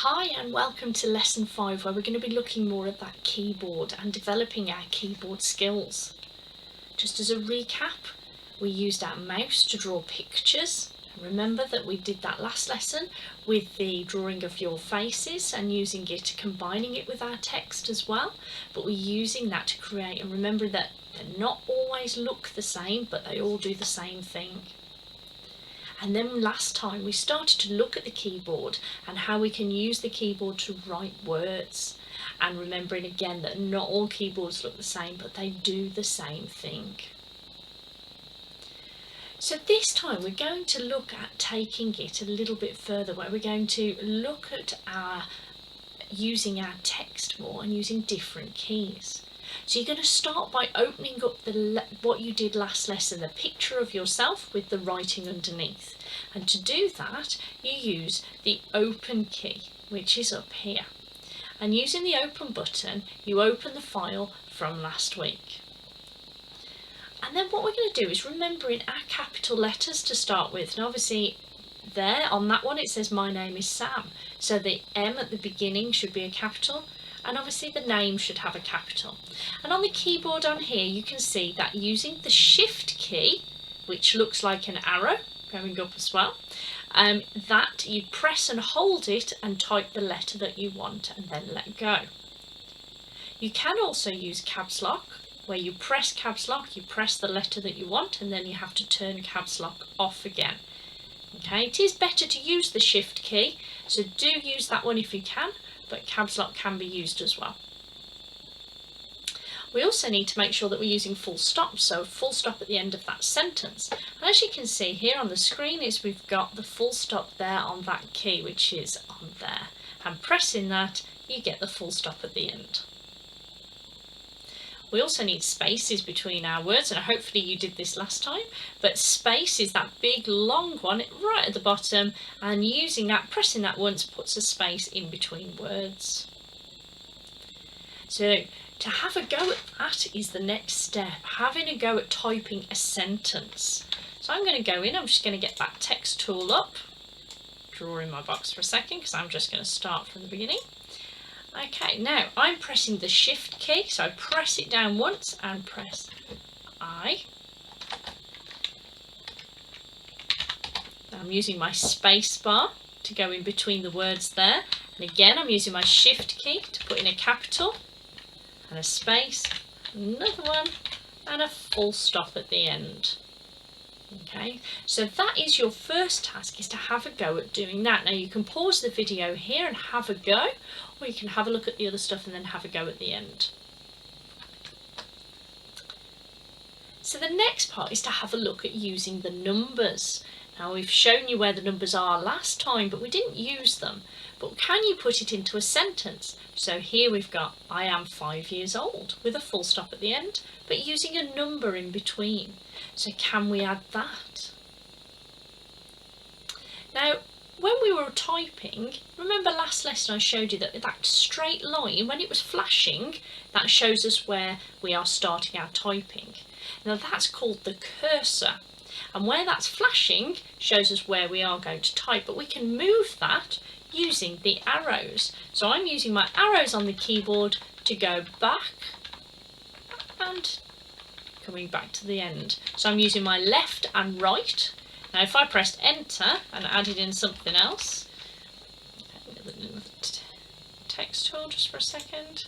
Hi and welcome to lesson 5, where we're going to be looking more at that keyboard and developing our keyboard skills. Just as a recap, we used our mouse to draw pictures. Remember that we did that last lesson with the drawing of your faces and using it, combining it with our text as well, but we're using that to create, and remember that they not always look the same, but they all do the same thing. And then last time we started to look at the keyboard and how we can use the keyboard to write words. And remembering again that not all keyboards look the same, but they do the same thing. So this time we're going to look at taking it a little bit further, where we're going to look at using our text more and using different keys. So you're going to start by opening up what you did last lesson, the picture of yourself with the writing underneath. And to do that, you use the open key, which is up here. And using the open button, you open the file from last week. And then what we're going to do is remembering our capital letters to start with. And obviously there on that one it says my name is Sam. So the M at the beginning should be a capital. And obviously the name should have a capital. And on the keyboard on here you can see that using the shift key, which looks like an arrow going up as well, that you press and hold it and type the letter that you want and then let go. You can also use caps lock, where you press caps lock, you press the letter that you want, and then you have to turn caps lock off again. Okay, it is better to use the shift key, so do use that one if you can, but caps lock can be used as well. We also need to make sure that we're using full stop, so full stop at the end of that sentence. And as you can see here on the screen is we've got the full stop there on that key, which is on there. And pressing that, you get the full stop at the end. We also need spaces between our words, and hopefully you did this last time, but space is that big long one right at the bottom, and using that, pressing that once, puts a space in between words. So to have a go at that is the next step, having a go at typing a sentence. So I'm going to go in, I'm just going to get that text tool up, draw in my box for a second because I'm just going to start from the beginning. Okay, now I'm pressing the shift key, so I press it down once and press I. I'm using my space bar to go in between the words there, and again I'm using my shift key to put in a capital and a space, another one, and a full stop at the end. Okay, so that is your first task, is to have a go at doing that. Now you can pause the video here and have a go, or you can have a look at the other stuff and then have a go at the end. So the next part is to have a look at using the numbers. Now we've shown you where the numbers are last time, but we didn't use them. But can you put it into a sentence? So here we've got I am 5 years old with a full stop at the end, but using a number in between. So can we add that? Now when we were typing, remember last lesson I showed you that straight line, when it was flashing, that shows us where we are starting our typing. Now that's called the cursor. And where that's flashing shows us where we are going to type, but we can move that using the arrows. So I'm using my arrows on the keyboard to go back and coming back to the end. So I'm using my left and right. Now if I pressed enter and added in something else, text tool just for a second,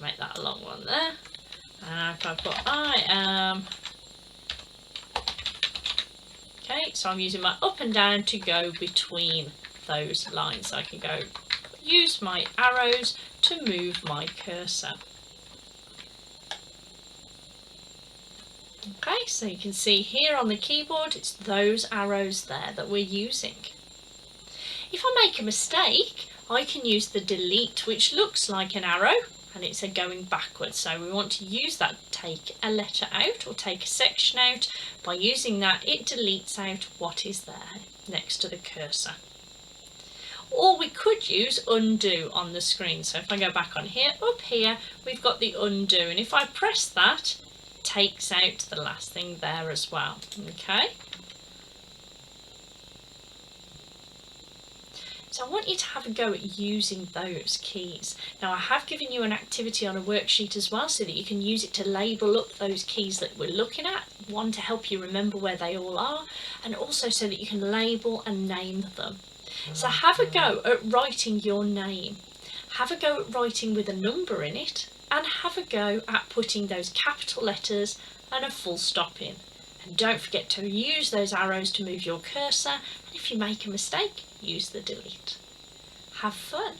make that a long one there, and if I put I am, okay, so I'm using my up and down to go between those lines. So I can go use my arrows to move my cursor. Okay, so you can see here on the keyboard it's those arrows there that we're using. If I make a mistake, I can use the delete, which looks like an arrow and it's a going backwards. So we want to use that, take a letter out or take a section out. By using that, it deletes out what is there next to the cursor. Or we could use undo on the screen. So if I go back on here, up here, we've got the undo, and if I press that, takes out the last thing there as well. Okay, So I want you to have a go at using those keys. Now I have given you an activity on a worksheet as well so that you can use it to label up those keys that we're looking at, one to help you remember where they all are, and also so that you can label and name them. So have a go at writing your name. Have a go at writing with a number in it, and have a go at putting those capital letters and a full stop in. And don't forget to use those arrows to move your cursor, and if you make a mistake, use the delete. Have fun!